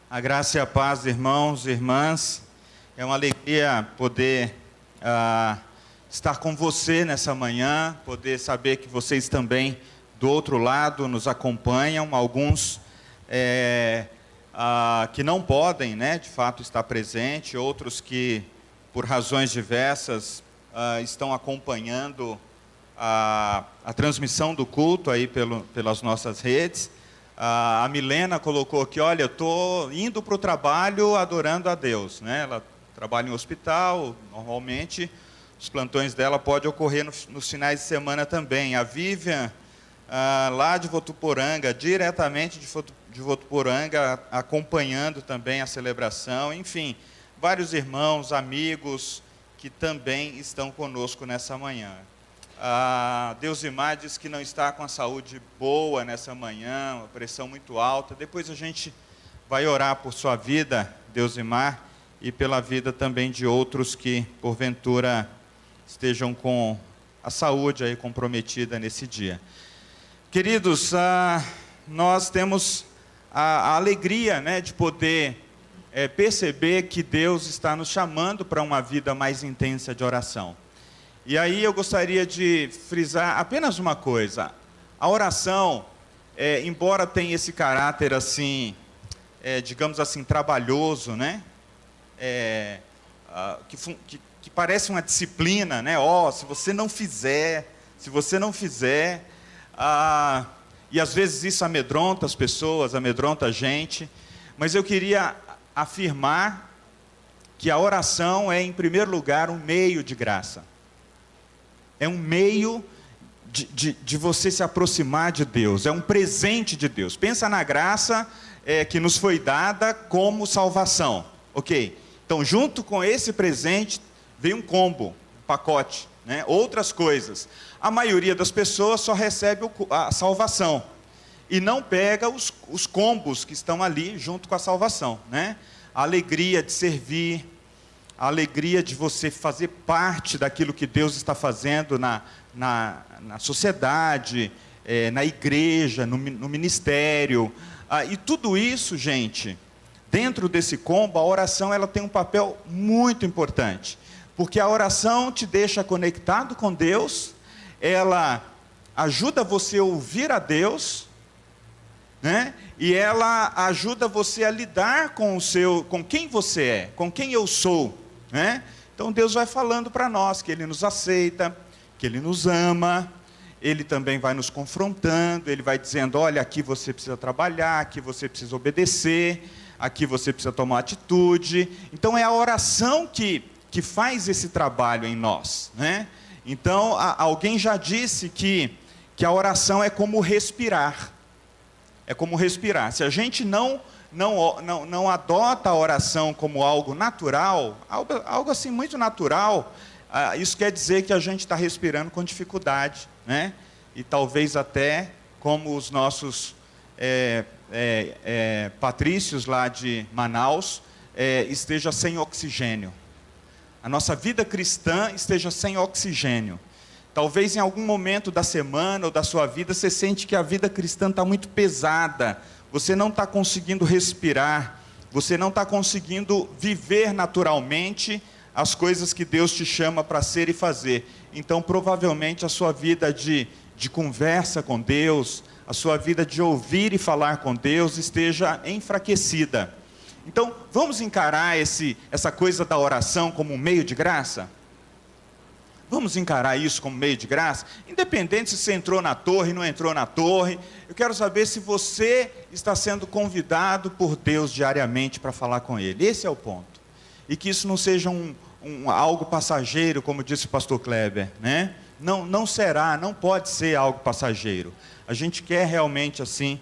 A graça e a paz, irmãos e irmãs. É uma alegria poder estar com você nessa manhã, poder saber que vocês também do outro lado nos acompanham. Alguns que não podem, de fato, estar presente, outros que, por razões diversas, estão acompanhando a transmissão do culto aí pelas nossas redes. A Milena colocou aqui, olha, eu estou indo para o trabalho adorando a Deus, Ela trabalha em hospital, normalmente os plantões dela podem ocorrer nos finais de semana também. A Vivian, lá de Votuporanga, diretamente de Votuporanga, acompanhando também a celebração. Enfim, vários irmãos, amigos que também estão conosco nessa manhã. Deusimar diz que não está com a saúde boa nessa manhã, uma pressão muito alta. Depois a gente vai orar por sua vida, Deusimar, e pela vida também de outros que, porventura, estejam com a saúde aí comprometida nesse dia. Queridos, nós temos a alegria, de poder perceber que Deus está nos chamando para uma vida mais intensa de oração. E aí eu gostaria de frisar apenas uma coisa. A oração, embora tenha esse caráter assim, digamos assim, trabalhoso, que parece uma disciplina, se você não fizer, e às vezes isso amedronta as pessoas, amedronta a gente, mas eu queria afirmar que a oração é, em primeiro lugar, um meio de graça. É um meio de você se aproximar de Deus, é um presente de Deus. Pensa na graça que nos foi dada como salvação, ok? Então, junto com esse presente, vem um combo, um pacote, outras coisas. A maioria das pessoas só recebe a salvação e não pega os combos que estão ali junto com a salvação, A alegria de servir, a alegria de você fazer parte daquilo que Deus está fazendo na sociedade, na igreja, no ministério. E tudo isso, gente, dentro desse combo, a oração ela tem um papel muito importante. Porque a oração te deixa conectado com Deus, ela ajuda você a ouvir a Deus, e ela ajuda você a lidar com quem você é, com quem eu sou. Então Deus vai falando para nós que Ele nos aceita, que Ele nos ama, Ele também vai nos confrontando, Ele vai dizendo, olha, aqui você precisa trabalhar, aqui você precisa obedecer, aqui você precisa tomar atitude. Então é a oração que faz esse trabalho em nós. Então alguém já disse que a oração é como respirar. É como respirar. Se a gente não adota a oração como algo natural, algo assim muito natural, isso quer dizer que a gente está respirando com dificuldade, E talvez até como os nossos patrícios lá de Manaus esteja sem oxigênio. A nossa vida cristã esteja sem oxigênio. Talvez em algum momento da semana ou da sua vida você sente que a vida cristã está muito pesada. Você não está conseguindo respirar, você não está conseguindo viver naturalmente as coisas que Deus te chama para ser e fazer. Então, provavelmente, a sua vida de conversa com Deus, a sua vida de ouvir e falar com Deus esteja enfraquecida. Então, vamos encarar essa coisa da oração como um meio de graça? Vamos encarar isso como meio de graça? Independente se você entrou na torre, não entrou na torre. Eu quero saber se você está sendo convidado por Deus diariamente para falar com Ele. Esse é o ponto. E que isso não seja algo passageiro, como disse o pastor Kleber, Não será, não pode ser algo passageiro. A gente quer realmente, assim,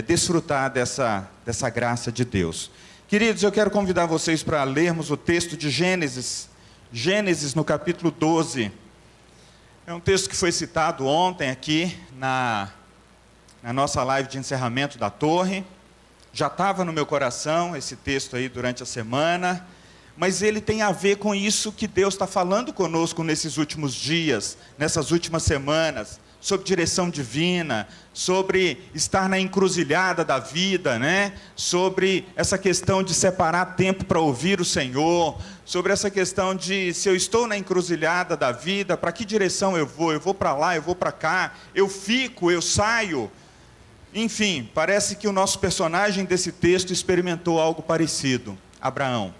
desfrutar dessa graça de Deus. Queridos, eu quero convidar vocês para lermos o texto de Gênesis no capítulo 12, é um texto que foi citado ontem aqui na nossa live de encerramento da torre. Já estava no meu coração esse texto aí durante a semana, mas ele tem a ver com isso que Deus está falando conosco nesses últimos dias, nessas últimas semanas, sobre direção divina, sobre estar na encruzilhada da vida, né? Sobre essa questão de separar tempo para ouvir o Senhor, sobre essa questão de, se eu estou na encruzilhada da vida, para que direção eu vou? Eu vou para lá, eu vou para cá, eu fico, eu saio. Enfim, parece que o nosso personagem desse texto experimentou algo parecido, Abraão.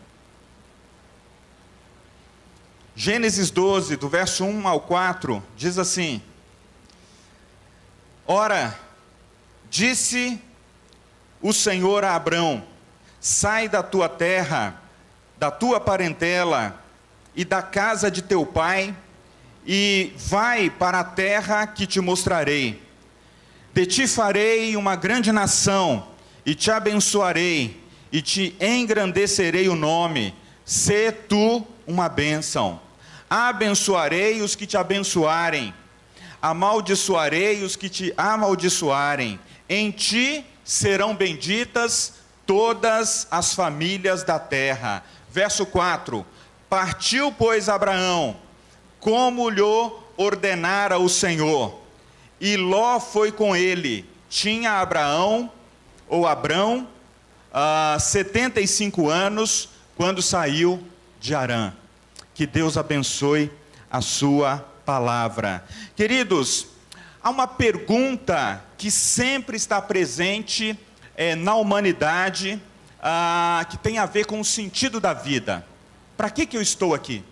Gênesis 12, do verso 1 ao 4, diz assim: Ora, disse o Senhor a Abrão: sai da tua terra, da tua parentela e da casa de teu pai, e vai para a terra que te mostrarei. De ti farei uma grande nação, e te abençoarei, e te engrandecerei o nome. Sê tu uma bênção. Abençoarei os que te abençoarem, amaldiçoarei os que te amaldiçoarem. Em ti serão benditas todas as famílias da terra. Verso 4: Partiu, pois, Abraão, como lhe ordenara o Senhor, e Ló foi com ele. Tinha Abrão, 75 anos, quando saiu de Harã. Que Deus abençoe a sua palavra. Queridos, há uma pergunta que sempre está presente na humanidade, que tem a ver com o sentido da vida. Para que eu estou aqui?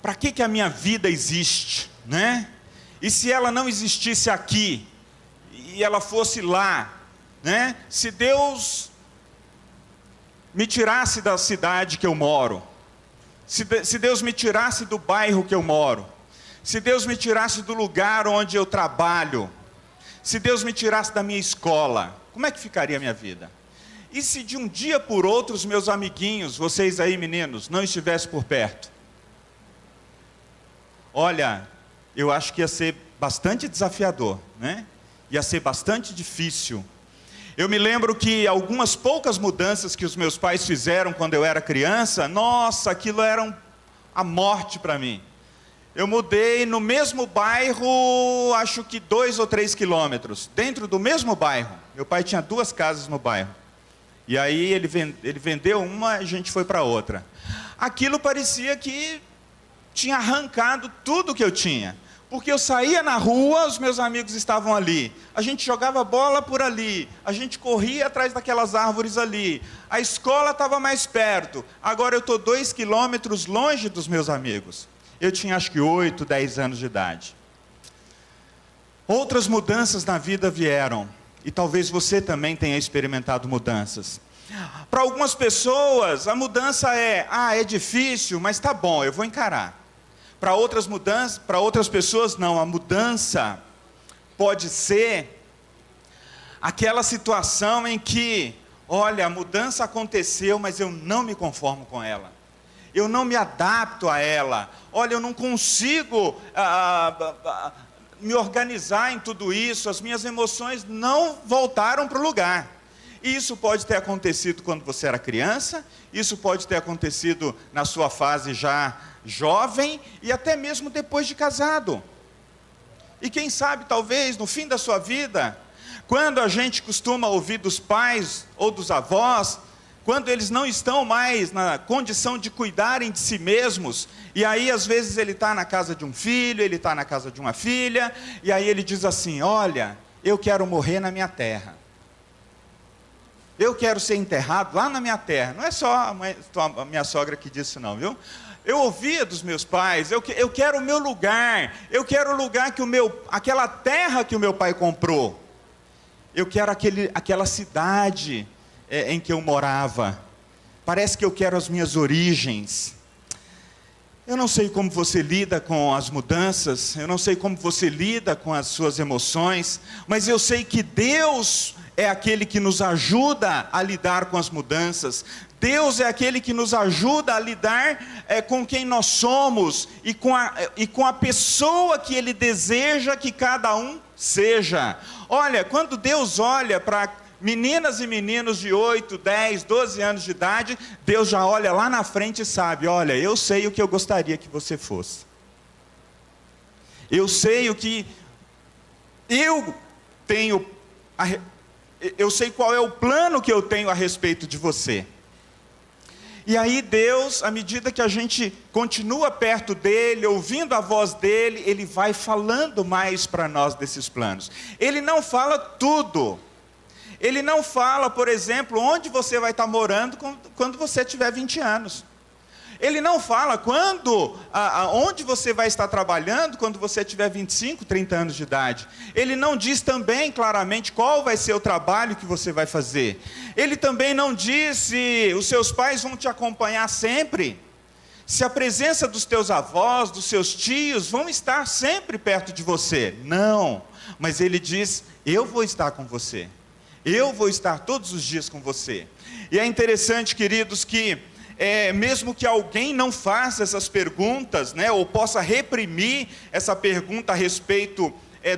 Para que a minha vida existe, né? E se ela não existisse aqui, e ela fosse lá, né? Se Deus me tirasse da cidade que eu moro, se Deus me tirasse do bairro que eu moro, se Deus me tirasse do lugar onde eu trabalho, se Deus me tirasse da minha escola, como é que ficaria a minha vida? E se de um dia por outro os meus amiguinhos, vocês aí meninos, não estivessem por perto? Olha, eu acho que ia ser bastante desafiador, né? Ia ser bastante difícil. Eu me lembro que algumas poucas mudanças que os meus pais fizeram quando eu era criança, nossa, aquilo era a morte para mim. Eu mudei no mesmo bairro, acho que 2 ou 3 quilômetros, dentro do mesmo bairro. Meu pai tinha 2 casas no bairro. E aí ele vendeu uma, a gente foi para outra. Aquilo parecia que tinha arrancado tudo que eu tinha. Porque eu saía na rua, os meus amigos estavam ali. A gente jogava bola por ali. A gente corria atrás daquelas árvores ali. A escola estava mais perto. Agora eu estou 2 quilômetros longe dos meus amigos. Eu tinha acho que 8, 10 anos de idade. Outras mudanças na vida vieram. E talvez você também tenha experimentado mudanças. Para algumas pessoas, a mudança é difícil, mas tá bom, eu vou encarar. Para outras pessoas não, a mudança pode ser aquela situação em que, olha, a mudança aconteceu, mas eu não me conformo com ela. Eu não me adapto a ela. Olha, eu não consigo me organizar em tudo isso, as minhas emoções não voltaram para o lugar. E isso pode ter acontecido quando você era criança, isso pode ter acontecido na sua fase já jovem e até mesmo depois de casado. E quem sabe, talvez, no fim da sua vida, quando a gente costuma ouvir dos pais ou dos avós, quando eles não estão mais na condição de cuidarem de si mesmos, e aí às vezes ele está na casa de um filho, ele está na casa de uma filha, e aí ele diz assim: olha, eu quero morrer na minha terra. Eu quero ser enterrado lá na minha terra. Não é só a minha sogra que disse não, viu? Eu ouvia dos meus pais, eu quero o meu lugar, eu quero o lugar aquela terra que o meu pai comprou. Eu quero aquela cidade em que eu morava. Parece que eu quero as minhas origens. Eu não sei como você lida com as mudanças, eu não sei como você lida com as suas emoções, mas eu sei que Deus é aquele que nos ajuda a lidar com as mudanças. Deus é aquele que nos ajuda a lidar com quem nós somos e com a pessoa que Ele deseja que cada um seja. Olha, quando Deus olha para meninas e meninos de 8, 10, 12 anos de idade, Deus já olha lá na frente e sabe: olha, eu sei o que eu gostaria que você fosse. Eu sei o que eu tenho, eu sei qual é o plano que eu tenho a respeito de você. E aí Deus, à medida que a gente continua perto dele, ouvindo a voz dele, ele vai falando mais para nós desses planos. Ele não fala tudo. Ele não fala, por exemplo, onde você vai estar morando quando você tiver 20 anos. Ele não fala onde você vai estar trabalhando quando você tiver 25, 30 anos de idade. Ele não diz também claramente qual vai ser o trabalho que você vai fazer. Ele também não diz se os seus pais vão te acompanhar sempre, se a presença dos teus avós, dos seus tios vão estar sempre perto de você. Não, mas ele diz, eu vou estar com você. Eu vou estar todos os dias com você. E é interessante, queridos, que mesmo que alguém não faça essas perguntas, né, ou possa reprimir essa pergunta a respeito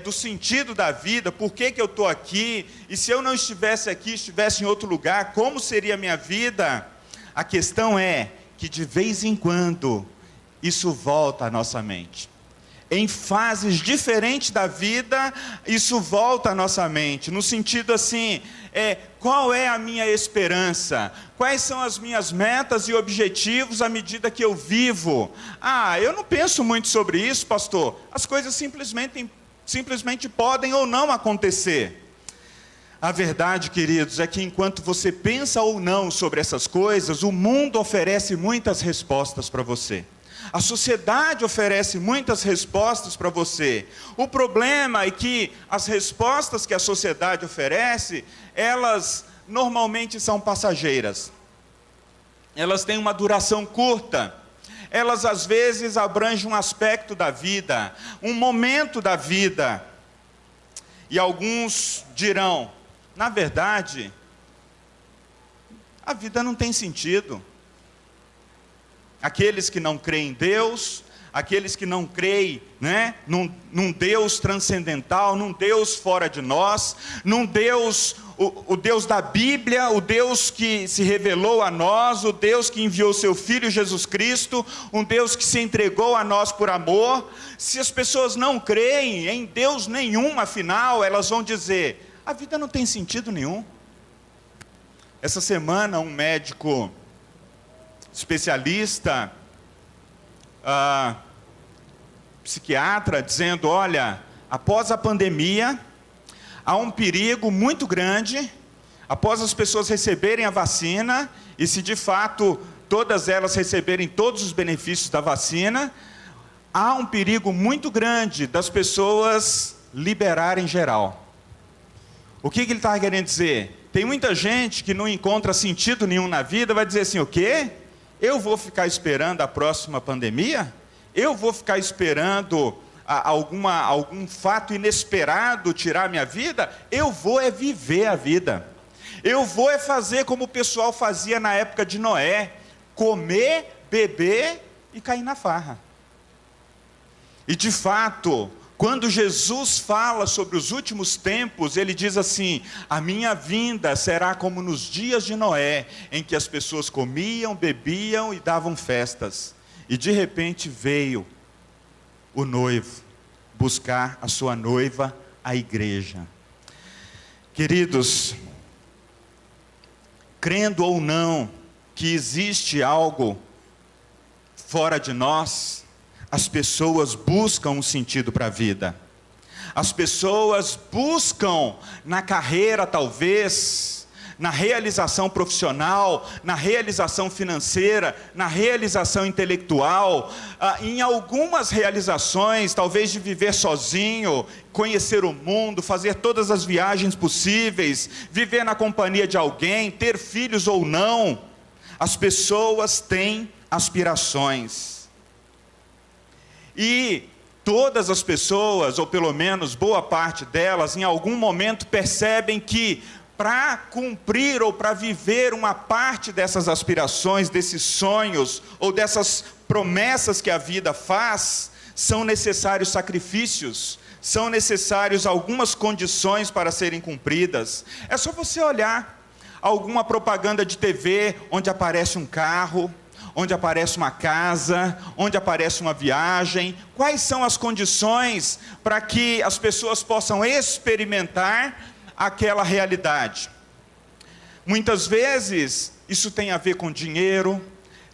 do sentido da vida, por que eu estou aqui, e se eu não estivesse aqui, estivesse em outro lugar, como seria a minha vida? A questão é que de vez em quando, isso volta à nossa mente. Em fases diferentes da vida, isso volta à nossa mente, no sentido assim, qual é a minha esperança? Quais são as minhas metas e objetivos à medida que eu vivo? Eu não penso muito sobre isso, pastor. As coisas simplesmente podem ou não acontecer. A verdade, queridos, é que enquanto você pensa ou não sobre essas coisas, o mundo oferece muitas respostas para você. A sociedade oferece muitas respostas para você. O problema é que as respostas que a sociedade oferece, elas normalmente são passageiras. Elas têm uma duração curta. Elas às vezes abrangem um aspecto da vida, um momento da vida. E alguns dirão, na verdade, a vida não tem sentido. Aqueles que não creem em Deus, aqueles que não creem, num Deus transcendental, num Deus fora de nós, num Deus, o Deus da Bíblia, o Deus que se revelou a nós, o Deus que enviou seu Filho Jesus Cristo, um Deus que se entregou a nós por amor. Se as pessoas não creem em Deus nenhum, afinal, elas vão dizer, a vida não tem sentido nenhum. Essa semana, um médico especialista, psiquiatra, dizendo, olha, após a pandemia, há um perigo muito grande, após as pessoas receberem a vacina, e se de fato todas elas receberem todos os benefícios da vacina, há um perigo muito grande das pessoas liberarem geral. O que ele está querendo dizer? Tem muita gente que não encontra sentido nenhum na vida, vai dizer assim, o quê? Eu vou ficar esperando a próxima pandemia? Eu vou ficar esperando algum fato inesperado tirar minha vida? Eu vou viver a vida. Eu vou fazer como o pessoal fazia na época de Noé, comer, beber e cair na farra. E de fato, quando Jesus fala sobre os últimos tempos, ele diz assim, a minha vinda será como nos dias de Noé, em que as pessoas comiam, bebiam e davam festas. E de repente veio o noivo buscar a sua noiva, a igreja. Queridos, crendo ou não que existe algo fora de nós, as pessoas buscam um sentido para a vida. As pessoas buscam na carreira, talvez, na realização profissional, na realização financeira, na realização intelectual, em algumas realizações, talvez de viver sozinho, conhecer o mundo, fazer todas as viagens possíveis, viver na companhia de alguém, ter filhos ou não. As pessoas têm aspirações. E todas as pessoas, ou pelo menos boa parte delas, em algum momento percebem que para cumprir ou para viver uma parte dessas aspirações, desses sonhos, ou dessas promessas que a vida faz, são necessários sacrifícios, são necessários algumas condições para serem cumpridas. É só você olhar alguma propaganda de TV onde aparece um carro, onde aparece uma casa, onde aparece uma viagem. Quais são as condições para que as pessoas possam experimentar aquela realidade? Muitas vezes isso tem a ver com dinheiro,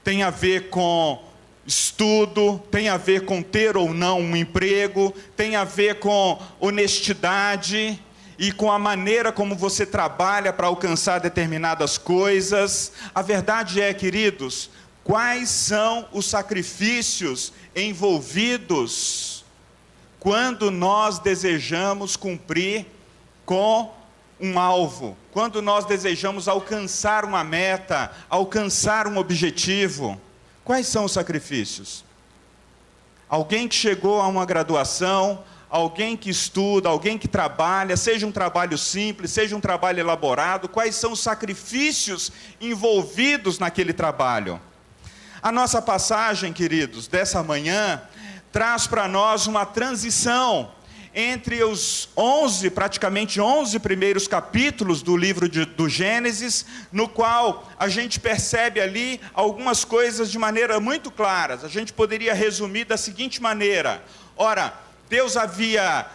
tem a ver com estudo, tem a ver com ter ou não um emprego, tem a ver com honestidade e com a maneira como você trabalha para alcançar determinadas coisas. A verdade é, queridos, quais são os sacrifícios envolvidos quando nós desejamos cumprir com um alvo, quando nós desejamos alcançar uma meta, alcançar um objetivo? Quais são os sacrifícios? Alguém que chegou a uma graduação, alguém que estuda, alguém que trabalha, seja um trabalho simples, seja um trabalho elaborado, quais são os sacrifícios envolvidos naquele trabalho? A nossa passagem, queridos, dessa manhã, traz para nós uma transição entre os praticamente 11 primeiros capítulos do livro do Gênesis, no qual a gente percebe ali algumas coisas de maneira muito claras. A gente poderia resumir da seguinte maneira: ora, Deus havia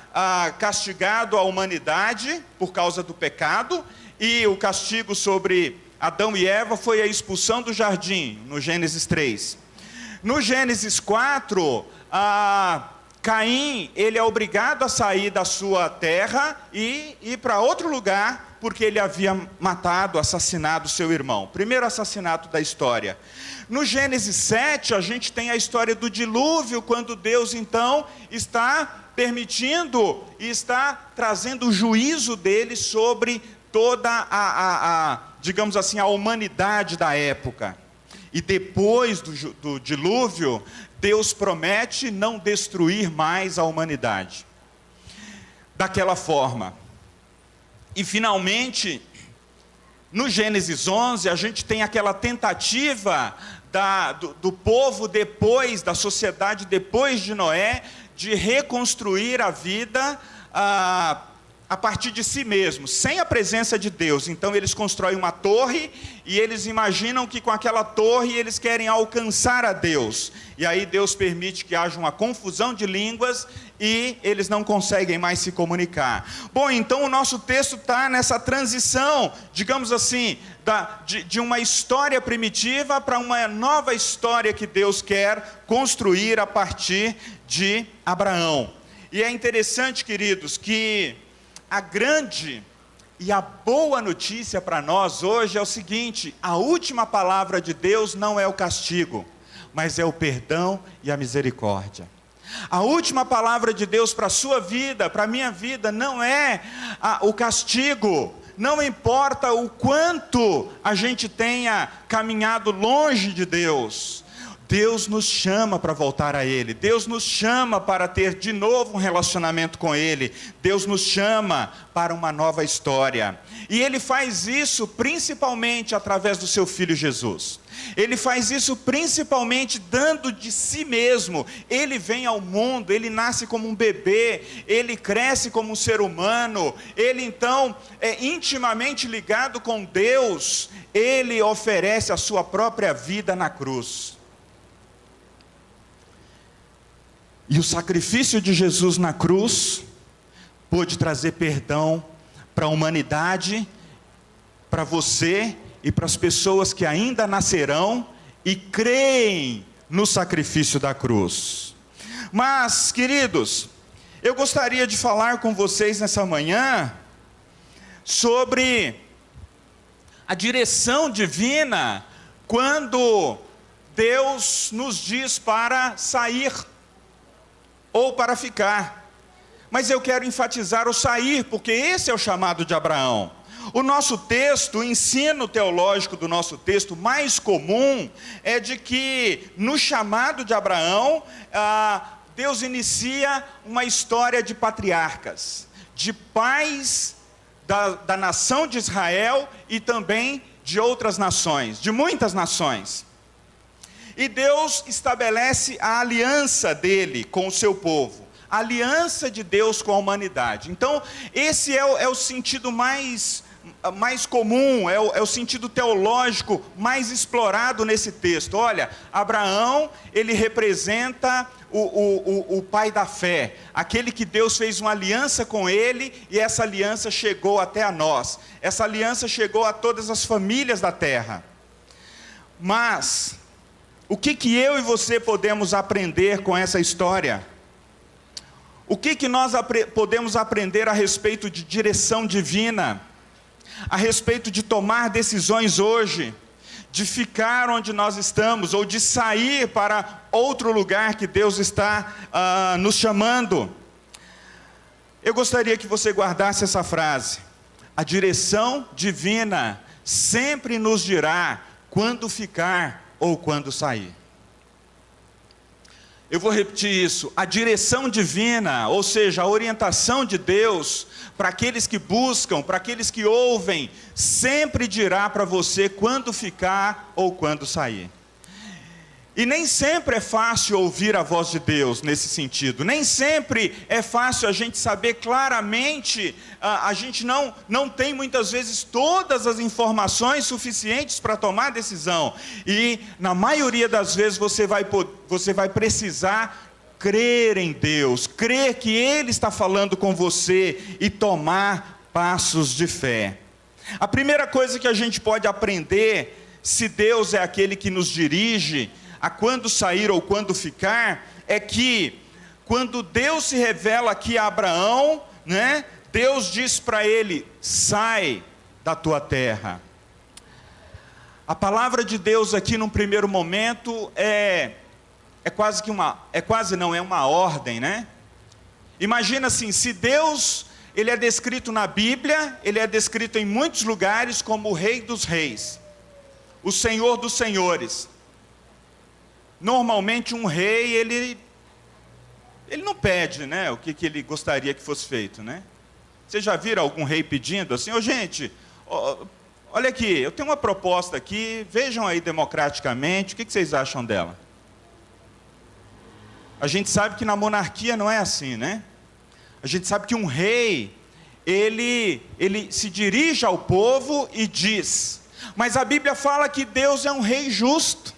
castigado a humanidade por causa do pecado, e o castigo sobre Adão e Eva foi a expulsão do jardim, no Gênesis 3. No Gênesis 4, Caim, ele é obrigado a sair da sua terra e ir para outro lugar, porque ele havia matado, assassinado seu irmão. Primeiro assassinato da história. No Gênesis 7, a gente tem a história do dilúvio, quando Deus então está permitindo e está trazendo o juízo dele sobre toda digamos assim, a humanidade da época. E depois do dilúvio, Deus promete não destruir mais a humanidade daquela forma. E finalmente, no Gênesis 11, a gente tem aquela tentativa do povo depois, da sociedade depois de Noé, de reconstruir a vida a partir de si mesmos, sem a presença de Deus. Então eles constroem uma torre, e eles imaginam que com aquela torre eles querem alcançar a Deus, e aí Deus permite que haja uma confusão de línguas, e eles não conseguem mais se comunicar. Bom, então o nosso texto está nessa transição, digamos assim, de uma história primitiva para uma nova história que Deus quer construir a partir de Abraão. E é interessante, queridos, que a grande e a boa notícia para nós hoje é o seguinte: a última palavra de Deus não é o castigo, mas é o perdão e a misericórdia. A última palavra de Deus para a sua vida, para a minha vida, não é o castigo. Não importa o quanto a gente tenha caminhado longe de Deus, Deus nos chama para voltar a Ele. Deus nos chama para ter de novo um relacionamento com Ele. Deus nos chama para uma nova história. E Ele faz isso principalmente através do Seu Filho Jesus. Ele faz isso principalmente dando de si mesmo. Ele vem ao mundo, Ele nasce como um bebê, Ele cresce como um ser humano, Ele então é intimamente ligado com Deus. Ele oferece a sua própria vida na cruz. E o sacrifício de Jesus na cruz pôde trazer perdão para a humanidade, para você e para as pessoas que ainda nascerão e creem no sacrifício da cruz. Mas, queridos, eu gostaria de falar com vocês nessa manhã sobre a direção divina quando Deus nos diz para sair ou para ficar. Mas eu quero enfatizar o sair, porque esse é o chamado de Abraão. O nosso texto, o ensino teológico do nosso texto mais comum é de que no chamado de Abraão, Deus inicia uma história de patriarcas, de pais da nação de Israel e também de outras nações, de muitas nações. E Deus estabelece a aliança dele com o seu povo, a aliança de Deus com a humanidade. Então, esse é o sentido mais mais comum, é o sentido teológico mais explorado nesse texto. Olha, Abraão, ele representa o pai da fé, aquele que Deus fez uma aliança com ele, e essa aliança chegou até a nós, essa aliança chegou a todas as famílias da terra. Mas, o que eu e você podemos aprender com essa história? O que nós podemos aprender a respeito de direção divina, a respeito de tomar decisões hoje, de ficar onde nós estamos, ou de sair para outro lugar que Deus está nos chamando? Eu gostaria que você guardasse essa frase: a direção divina sempre nos dirá quando ficar ou quando sair. Eu vou repetir isso: a direção divina, ou seja, a orientação de Deus, para aqueles que buscam, para aqueles que ouvem, sempre dirá para você quando ficar ou quando sair. E nem sempre é fácil ouvir a voz de Deus nesse sentido, nem sempre é fácil a gente saber claramente, a gente não tem muitas vezes todas as informações suficientes para tomar decisão, e na maioria das vezes você vai precisar crer em Deus, crer que Ele está falando com você e tomar passos de fé. A primeira coisa que a gente pode aprender, se Deus é aquele que nos dirige a quando sair ou quando ficar, é que quando Deus se revela aqui a Abraão, né, Deus diz para ele: sai da tua terra. A palavra de Deus aqui num primeiro momento é uma ordem, né? Imagina assim, se Deus, ele é descrito na Bíblia, ele é descrito em muitos lugares como o Rei dos Reis, o Senhor dos Senhores. Normalmente um rei, ele não pede, né, o que ele gostaria que fosse feito, né? Vocês já viram algum rei pedindo assim: gente, olha aqui, eu tenho uma proposta aqui, vejam aí democraticamente, o que vocês acham dela? A gente sabe que na monarquia não é assim, né? A gente sabe que um rei, ele se dirige ao povo e diz, mas a Bíblia fala que Deus é um rei justo.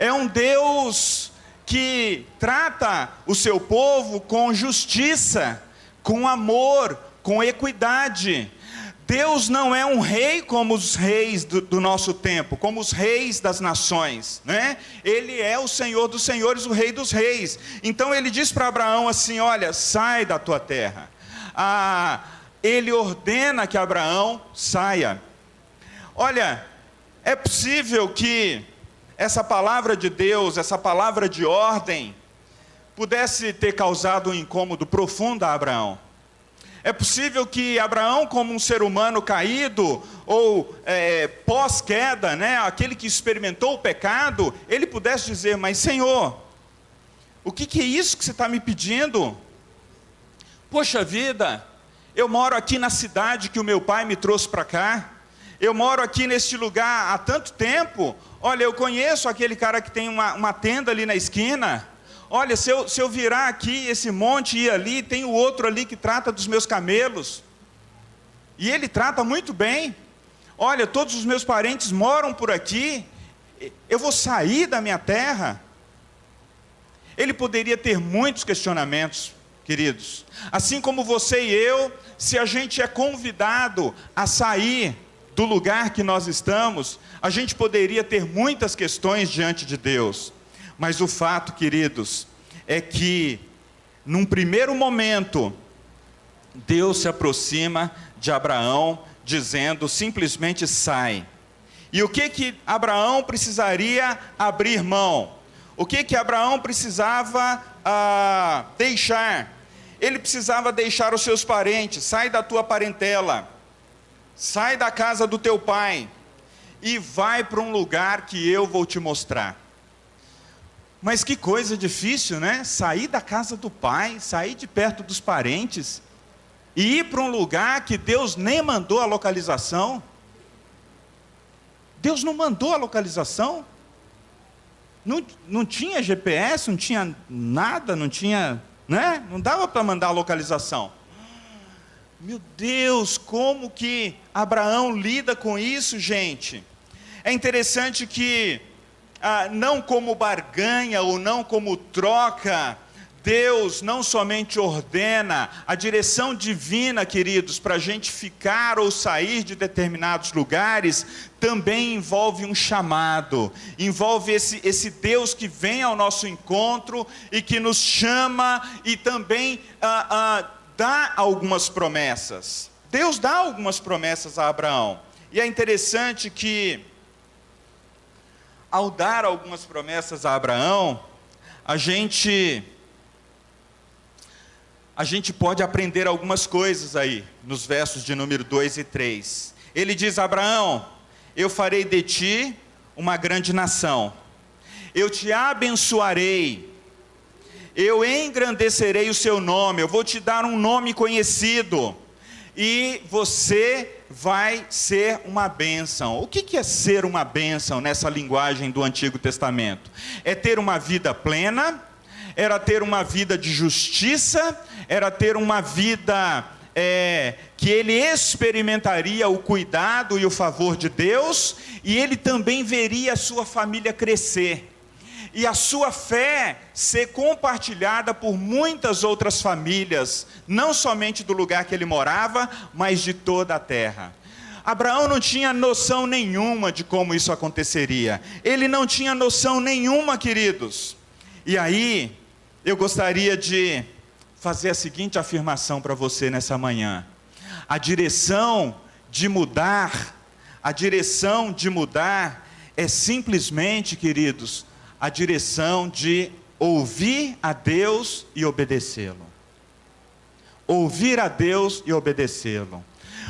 É um Deus que trata o seu povo com justiça, com amor, com equidade. Deus não é um rei como os reis do nosso tempo, como os reis das nações, né? Ele é o Senhor dos senhores, o Rei dos reis. Então ele diz para Abraão assim: olha, sai da tua terra. Ele ordena que Abraão saia. Olha, é possível que essa palavra de Deus, essa palavra de ordem, pudesse ter causado um incômodo profundo a Abraão. É possível que Abraão, como um ser humano caído, ou pós-queda, né, aquele que experimentou o pecado, ele pudesse dizer: mas Senhor, o que é isso que você está me pedindo? Poxa vida, eu moro aqui na cidade que o meu pai me trouxe para cá, eu moro aqui neste lugar há tanto tempo. Olha, eu conheço aquele cara que tem uma tenda ali na esquina. Olha, se eu virar aqui esse monte e ir ali, tem o outro ali que trata dos meus camelos, e ele trata muito bem. Olha, todos os meus parentes moram por aqui, eu vou sair da minha terra? Ele poderia ter muitos questionamentos, queridos. Assim como você e eu, se a gente é convidado a sair do lugar que nós estamos, a gente poderia ter muitas questões diante de Deus. Mas o fato, queridos, é que, num primeiro momento, Deus se aproxima de Abraão, dizendo simplesmente: sai. E o que Abraão precisaria abrir mão? O que Abraão precisava deixar? Ele precisava deixar os seus parentes: sai da tua parentela, sai da casa do teu pai, e vai para um lugar que eu vou te mostrar. Mas que coisa difícil, né? Sair da casa do pai, sair de perto dos parentes, e ir para um lugar que Deus nem mandou a localização. Deus não mandou a localização. Não tinha GPS, não tinha nada, não tinha, né? Não dava para mandar a localização. Meu Deus, como que Abraão lida com isso, gente? É interessante que, não como barganha ou não como troca, Deus não somente ordena a direção divina, queridos, para a gente ficar ou sair de determinados lugares, também envolve um chamado, envolve esse Deus que vem ao nosso encontro e que nos chama e também dá algumas promessas. Deus dá algumas promessas a Abraão, e é interessante que, ao dar algumas promessas a Abraão, a gente pode aprender algumas coisas aí, nos versos de número 2 e 3. Ele diz: Abraão, eu farei de ti uma grande nação, eu te abençoarei, eu engrandecerei o seu nome, eu vou te dar um nome conhecido, e você vai ser uma bênção. O que é ser uma bênção nessa linguagem do Antigo Testamento? É ter uma vida plena, era ter uma vida de justiça, era ter uma vida que ele experimentaria o cuidado e o favor de Deus, e ele também veria a sua família crescer, e a sua fé ser compartilhada por muitas outras famílias, não somente do lugar que ele morava, mas de toda a terra. Abraão não tinha noção nenhuma de como isso aconteceria, ele não tinha noção nenhuma, queridos. E aí, eu gostaria de fazer a seguinte afirmação para você nessa manhã: a direção de mudar é simplesmente, queridos, a direção de ouvir a Deus e obedecê-lo. Ouvir a Deus e obedecê-lo.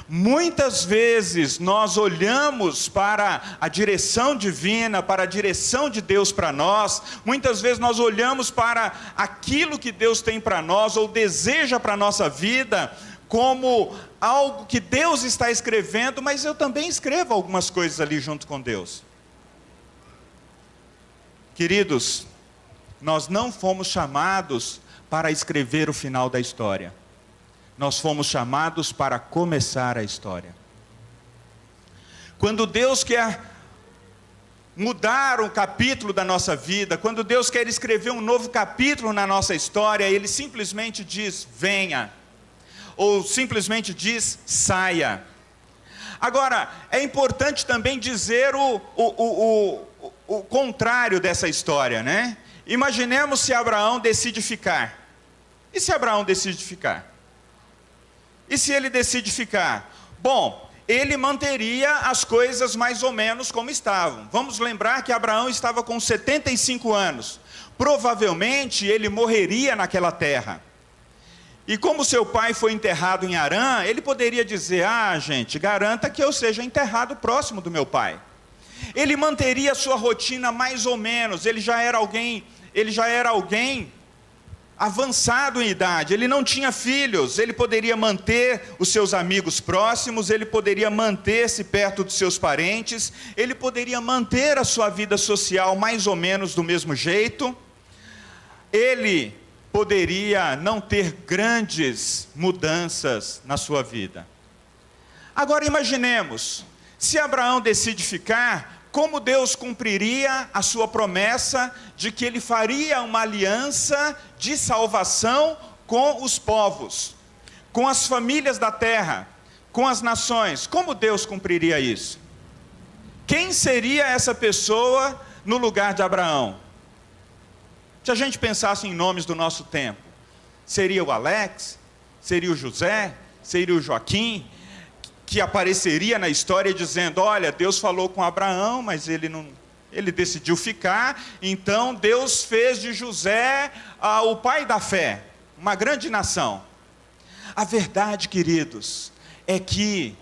Muitas vezes nós olhamos para a direção divina, para a direção de Deus para nós, muitas vezes nós olhamos para aquilo que Deus tem para nós, ou deseja para a nossa vida, como algo que Deus está escrevendo, mas eu também escrevo algumas coisas ali junto com Deus. Queridos, nós não fomos chamados para escrever o final da história. Nós fomos chamados para começar a história. Quando Deus quer mudar um capítulo da nossa vida, quando Deus quer escrever um novo capítulo na nossa história, Ele simplesmente diz: venha, ou simplesmente diz: saia. Agora, é importante também dizer o contrário dessa história, né? Imaginemos se Abraão decide ficar. E se Abraão decide ficar? E se ele decide ficar? Bom, ele manteria as coisas mais ou menos como estavam. Vamos lembrar que Abraão estava com 75 anos. Provavelmente ele morreria naquela terra. E como seu pai foi enterrado em Harã, ele poderia dizer: gente, garanta que eu seja enterrado próximo do meu pai. Ele manteria a sua rotina mais ou menos. Ele já era alguém avançado em idade, ele não tinha filhos, ele poderia manter os seus amigos próximos, ele poderia manter-se perto dos seus parentes, ele poderia manter a sua vida social mais ou menos do mesmo jeito, ele poderia não ter grandes mudanças na sua vida. Agora imaginemos, se Abraão decide ficar, como Deus cumpriria a sua promessa de que Ele faria uma aliança de salvação com os povos, com as famílias da terra, com as nações? Como Deus cumpriria isso? Quem seria essa pessoa no lugar de Abraão? Se a gente pensasse em nomes do nosso tempo, seria o Alex? Seria o José? Seria o Joaquim? Que apareceria na história dizendo: olha, Deus falou com Abraão, mas ele decidiu ficar, então Deus fez de José o pai da fé, uma grande nação. A verdade, queridos, é que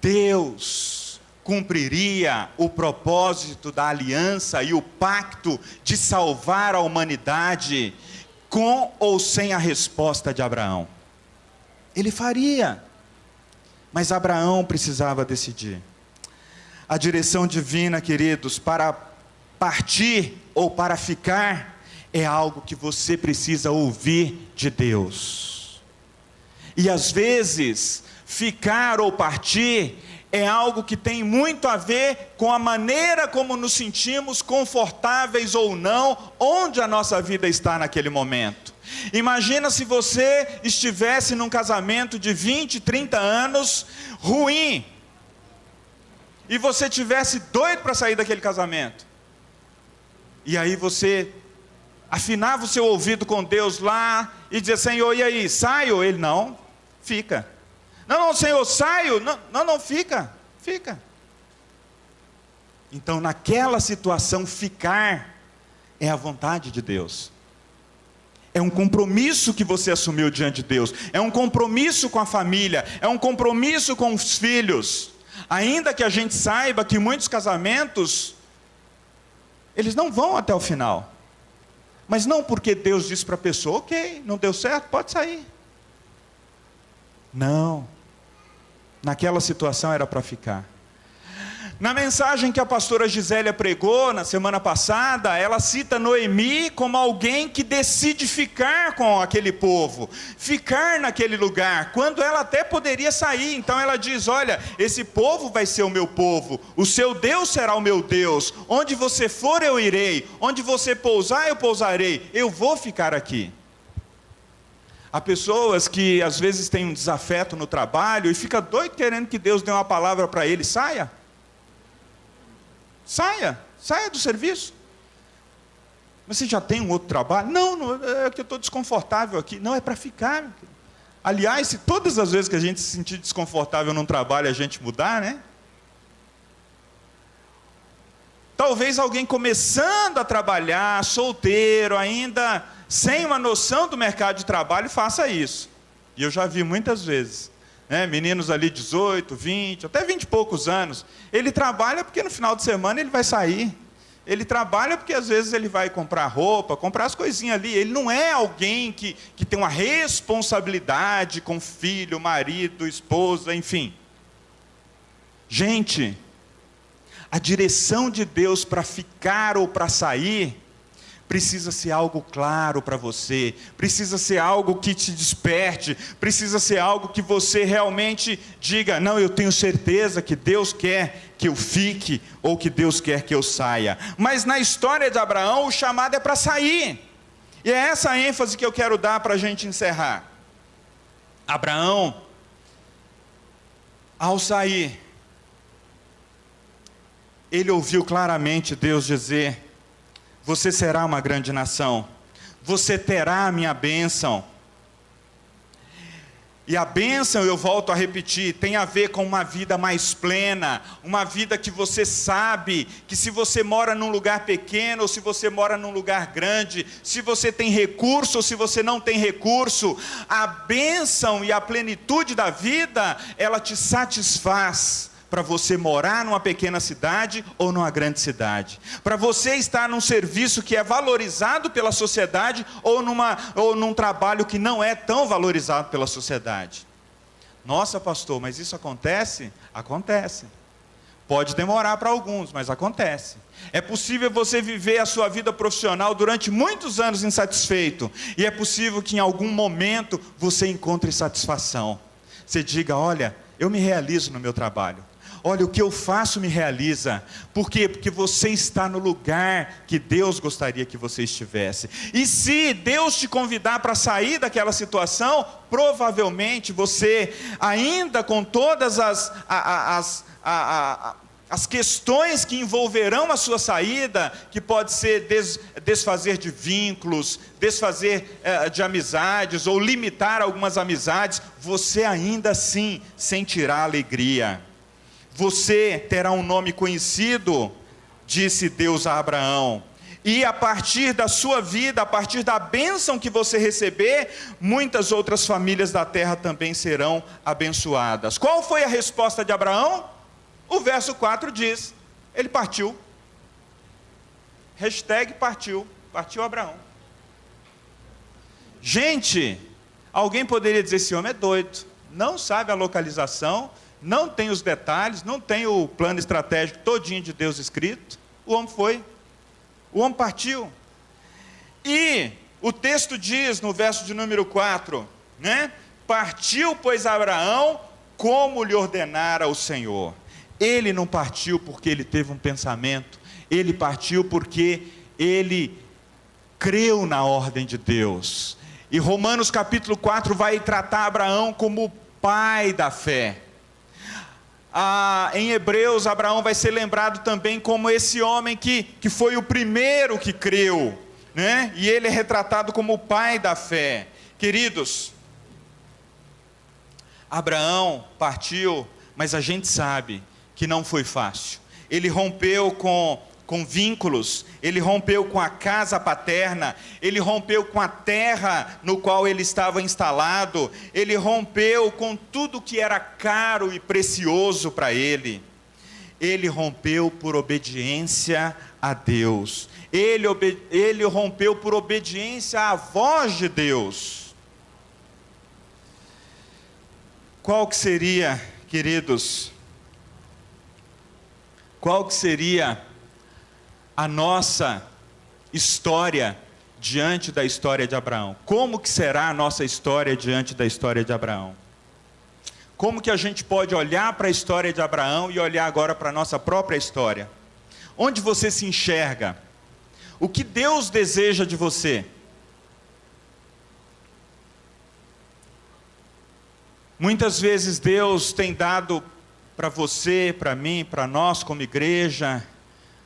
Deus cumpriria o propósito da aliança e o pacto de salvar a humanidade com ou sem a resposta de Abraão. Ele faria. Mas Abraão precisava decidir. A direção divina, queridos, para partir ou para ficar, é algo que você precisa ouvir de Deus. E às vezes, ficar ou partir é algo que tem muito a ver com a maneira como nos sentimos confortáveis ou não, onde a nossa vida está naquele momento. Imagina se você estivesse num casamento de 20, 30 anos, ruim, e você tivesse doido para sair daquele casamento. E aí você afinava o seu ouvido com Deus lá, e dizia: Senhor, e aí, saio? Ele: não, fica. Não, Senhor, saio. Não, fica. Então, naquela situação, ficar é a vontade de Deus. É um compromisso que você assumiu diante de Deus. É um compromisso com a família. É um compromisso com os filhos. Ainda que a gente saiba que muitos casamentos, eles não vão até o final. Mas não porque Deus disse para a pessoa: ok, não deu certo, pode sair. Não. Naquela situação era para ficar. Na mensagem que a pastora Gisélia pregou na semana passada, ela cita Noemi como alguém que decide ficar com aquele povo, ficar naquele lugar, quando ela até poderia sair. Então ela diz: olha, esse povo vai ser o meu povo, o seu Deus será o meu Deus, onde você for eu irei, onde você pousar eu pousarei, eu vou ficar aqui. Há pessoas que às vezes têm um desafeto no trabalho e fica doido querendo que Deus dê uma palavra para ele: saia do serviço. Mas você já tem um outro trabalho? Não, é que eu estou desconfortável aqui. Não, é para ficar. Aliás, se todas as vezes que a gente se sentir desconfortável num trabalho a gente mudar, né? Talvez alguém começando a trabalhar, solteiro, ainda sem uma noção do mercado de trabalho, faça isso. E eu já vi muitas vezes, né? Meninos ali 18, 20, até 20 e poucos anos. Ele trabalha porque no final de semana ele vai sair. Ele trabalha porque às vezes ele vai comprar roupa, comprar as coisinhas ali. Ele não é alguém que tem uma responsabilidade com filho, marido, esposa, enfim. Gente, a direção de Deus para ficar ou para sair precisa ser algo claro para você, precisa ser algo que te desperte, precisa ser algo que você realmente diga: não, eu tenho certeza que Deus quer que eu fique, ou que Deus quer que eu saia. Mas na história de Abraão, o chamado é para sair, e é essa ênfase que eu quero dar para a gente encerrar. Abraão, ao sair, ele ouviu claramente Deus dizer: você será uma grande nação, você terá a minha bênção. E a bênção, eu volto a repetir, tem a ver com uma vida mais plena, uma vida que você sabe que se você mora num lugar pequeno, ou se você mora num lugar grande, se você tem recurso ou se você não tem recurso, a bênção e a plenitude da vida, ela te satisfaz. Para você morar numa pequena cidade ou numa grande cidade, para você estar num serviço que é valorizado pela sociedade ou num trabalho que não é tão valorizado pela sociedade. Nossa, pastor, mas isso acontece? Acontece. Pode demorar para alguns, mas acontece. É possível você viver a sua vida profissional durante muitos anos insatisfeito, e é possível que em algum momento você encontre satisfação. Você diga: olha, eu me realizo no meu trabalho. Olha, o que eu faço me realiza. Por quê? Porque você está no lugar que Deus gostaria que você estivesse. E se Deus te convidar para sair daquela situação, provavelmente você, ainda com todas as questões que envolverão a sua saída, que pode ser desfazer de vínculos, desfazer de amizades, ou limitar algumas amizades, você ainda assim sentirá alegria. Você terá um nome conhecido, disse Deus a Abraão, e a partir da sua vida, a partir da bênção que você receber, muitas outras famílias da terra também serão abençoadas. Qual foi a resposta de Abraão? O verso 4 diz: ele partiu. Partiu Abraão. Gente, alguém poderia dizer: esse homem é doido, não sabe a localização, não tem os detalhes, não tem o plano estratégico todinho de Deus escrito. O homem foi, o homem partiu. E o texto diz no verso de número 4, né, Partiu, pois, Abraão, como lhe ordenara o Senhor. Ele não partiu porque ele teve um pensamento, ele partiu porque ele creu na ordem de Deus. E Romanos capítulo 4 vai tratar Abraão como o pai da fé. Em Hebreus, Abraão vai ser lembrado também como esse homem que foi o primeiro que creu, né? E ele é retratado como o pai da fé. Queridos, Abraão partiu, mas a gente sabe que não foi fácil. Ele rompeu com vínculos, ele rompeu com a casa paterna, ele rompeu com a terra no qual ele estava instalado, ele rompeu com tudo que era caro e precioso para ele. Ele rompeu por obediência a Deus, ele rompeu por obediência à voz de Deus. Qual que seria, queridos, qual que seria a nossa história diante da história de Abraão? Como que será a nossa história diante da história de Abraão? Como que a gente pode olhar para a história de Abraão e olhar agora para a nossa própria história? Onde você se enxerga? O que Deus deseja de você? Muitas vezes Deus tem dado para você, para mim, para nós como igreja,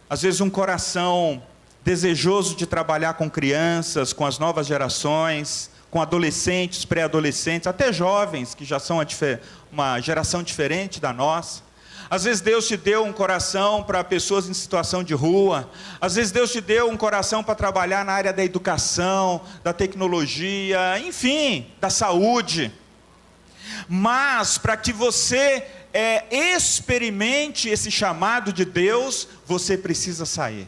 às vezes um coração desejoso de trabalhar com crianças, com as novas gerações, com adolescentes, pré-adolescentes, até jovens, que já são uma geração diferente da nossa. Às vezes Deus te deu um coração para pessoas em situação de rua. Às vezes Deus te deu um coração para trabalhar na área da educação, da tecnologia, enfim, da saúde. Mas para que você experimente esse chamado de Deus, você precisa sair.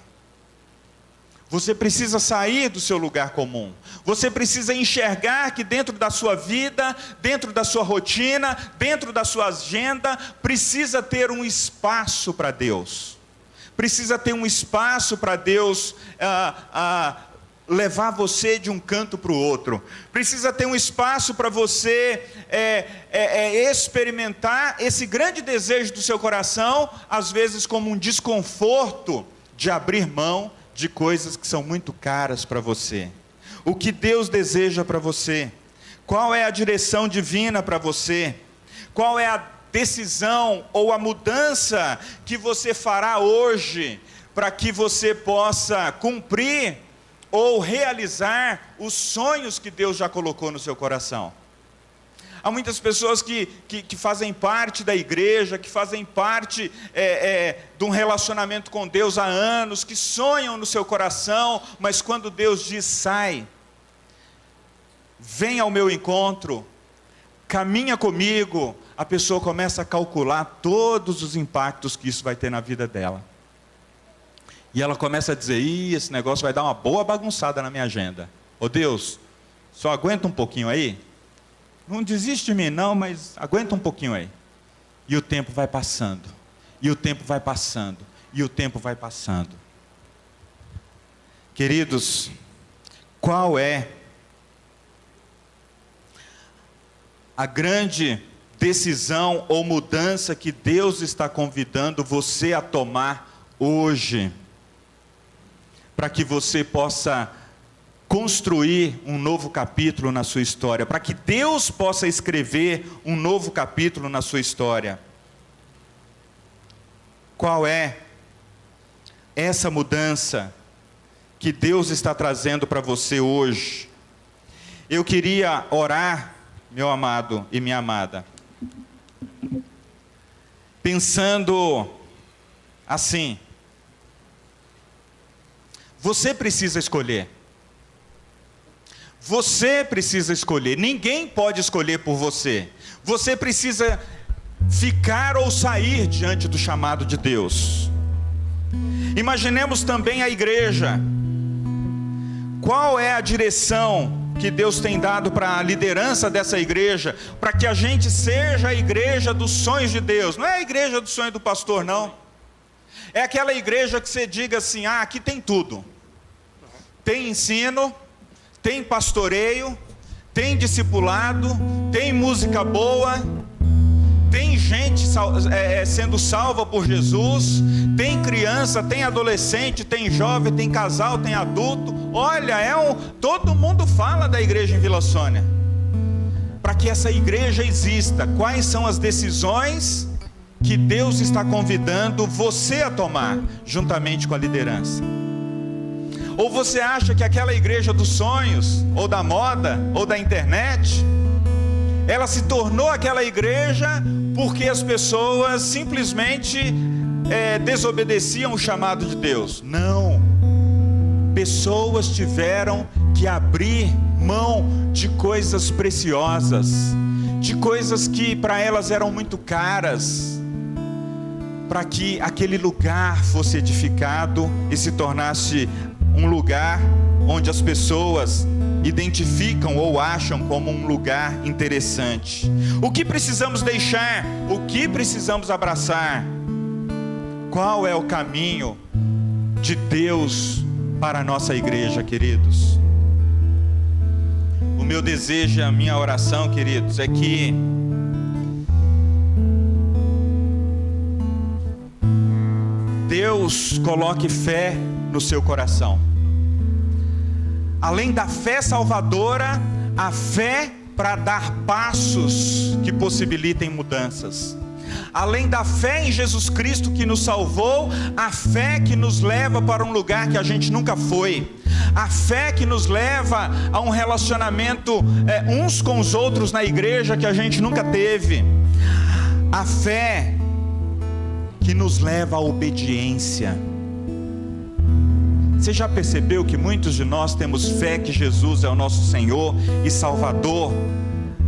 Você precisa sair do seu lugar comum. Você precisa enxergar que dentro da sua vida, dentro da sua rotina, dentro da sua agenda, precisa ter um espaço para Deus. Precisa ter um espaço para Deus levar você de um canto para o outro. Precisa ter um espaço para você experimentar esse grande desejo do seu coração, às vezes como um desconforto de abrir mão de coisas que são muito caras para você. O que Deus deseja para você? Qual é a direção divina para você? Qual é a decisão ou a mudança que você fará hoje para que você possa cumprir ou realizar os sonhos que Deus já colocou no seu coração? Há muitas pessoas que fazem parte da igreja, que fazem parte de um relacionamento com Deus há anos, que sonham no seu coração, mas quando Deus diz: sai, vem ao meu encontro, caminha comigo, a pessoa começa a calcular todos os impactos que isso vai ter na vida dela. E ela começa a dizer: esse negócio vai dar uma boa bagunçada na minha agenda. Ô Deus, só aguenta um pouquinho aí? Não desiste de mim não, mas aguenta um pouquinho aí. E o tempo vai passando, e o tempo vai passando, e o tempo vai passando. Queridos, qual é a grande decisão ou mudança que Deus está convidando você a tomar hoje, para que você possa construir um novo capítulo na sua história, para que Deus possa escrever um novo capítulo na sua história? Qual é essa mudança que Deus está trazendo para você hoje? Eu queria orar, meu amado e minha amada, pensando assim: você precisa escolher. Você precisa escolher, ninguém pode escolher por você. Você precisa ficar ou sair diante do chamado de Deus. Imaginemos também a igreja. Qual é a direção que Deus tem dado para a liderança dessa igreja, para que a gente seja a igreja dos sonhos de Deus? Não é a igreja do sonho do pastor, não. É aquela igreja que você diga assim: aqui tem tudo. Tem ensino, tem pastoreio, tem discipulado, tem música boa, tem gente sendo salva por Jesus, tem criança, tem adolescente, tem jovem, tem casal, tem adulto. Olha, todo mundo fala da igreja em Vila Sônia. Para que essa igreja exista, quais são as decisões que Deus está convidando você a tomar, juntamente com a liderança? Ou você acha que aquela igreja dos sonhos, ou da moda, ou da internet, ela se tornou aquela igreja porque as pessoas simplesmente desobedeciam o chamado de Deus? Não. Pessoas tiveram que abrir mão de coisas preciosas, de coisas que para elas eram muito caras, para que aquele lugar fosse edificado e se tornasse um lugar onde as pessoas identificam ou acham como um lugar interessante. O que precisamos deixar? O que precisamos abraçar? Qual é o caminho de Deus para a nossa igreja, queridos? O meu desejo, a minha oração, queridos, é que Deus coloque fé no seu coração. Além da fé salvadora, a fé para dar passos que possibilitem mudanças. Além da fé em Jesus Cristo que nos salvou, a fé que nos leva para um lugar que a gente nunca foi. A fé que nos leva a um relacionamento uns com os outros na igreja que a gente nunca teve. A fé que nos leva à obediência. Você já percebeu que muitos de nós temos fé que Jesus é o nosso Senhor e Salvador,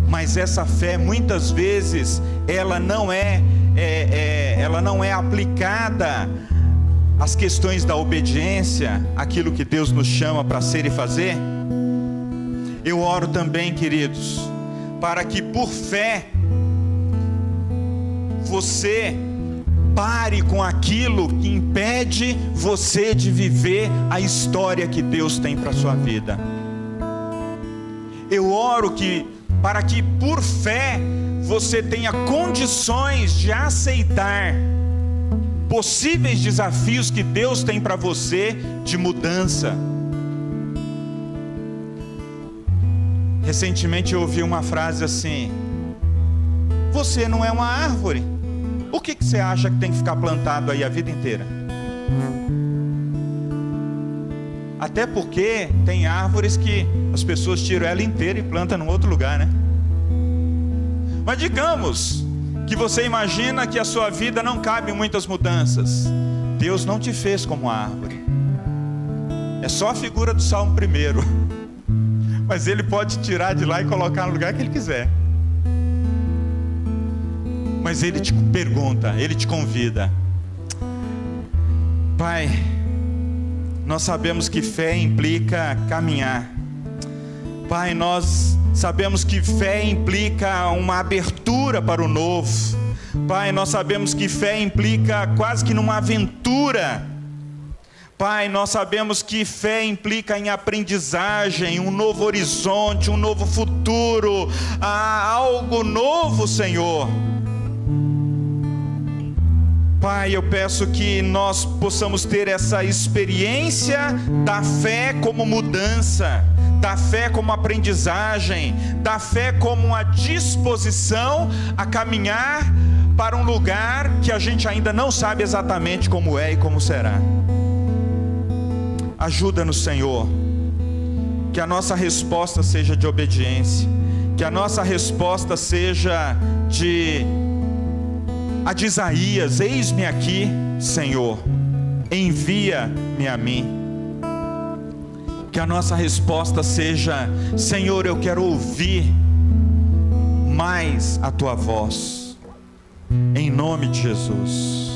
mas essa fé muitas vezes ela não é aplicada às questões da obediência, aquilo que Deus nos chama para ser e fazer? Eu oro também, queridos, para que por fé você pare com aquilo que impede você de viver a história que Deus tem para a sua vida. Eu oro para que por fé você tenha condições de aceitar possíveis desafios que Deus tem para você de mudança. Recentemente eu ouvi uma frase assim: você não é uma árvore. O que você acha que tem que ficar plantado aí a vida inteira? Até porque tem árvores que as pessoas tiram ela inteira e plantam em outro lugar, né? Mas digamos que você imagina que a sua vida não cabe muitas mudanças. Deus não te fez como árvore. É só a figura do Salmo 1. Mas Ele pode tirar de lá e colocar no lugar que Ele quiser. Mas Ele te pergunta, Ele te convida. Pai, nós sabemos que fé implica caminhar. Pai, nós sabemos que fé implica uma abertura para o novo. Pai, nós sabemos que fé implica quase que numa aventura. Pai, nós sabemos que fé implica em aprendizagem, um novo horizonte, um novo futuro, algo novo, Senhor. Pai, eu peço que nós possamos ter essa experiência da fé como mudança, da fé como aprendizagem, da fé como uma disposição a caminhar para um lugar que a gente ainda não sabe exatamente como é e como será. Ajuda-nos, Senhor, que a nossa resposta seja de obediência, que a nossa resposta seja a de Isaías: eis-me aqui, Senhor, envia-me a mim. Que a nossa resposta seja: Senhor, eu quero ouvir mais a Tua voz, em nome de Jesus.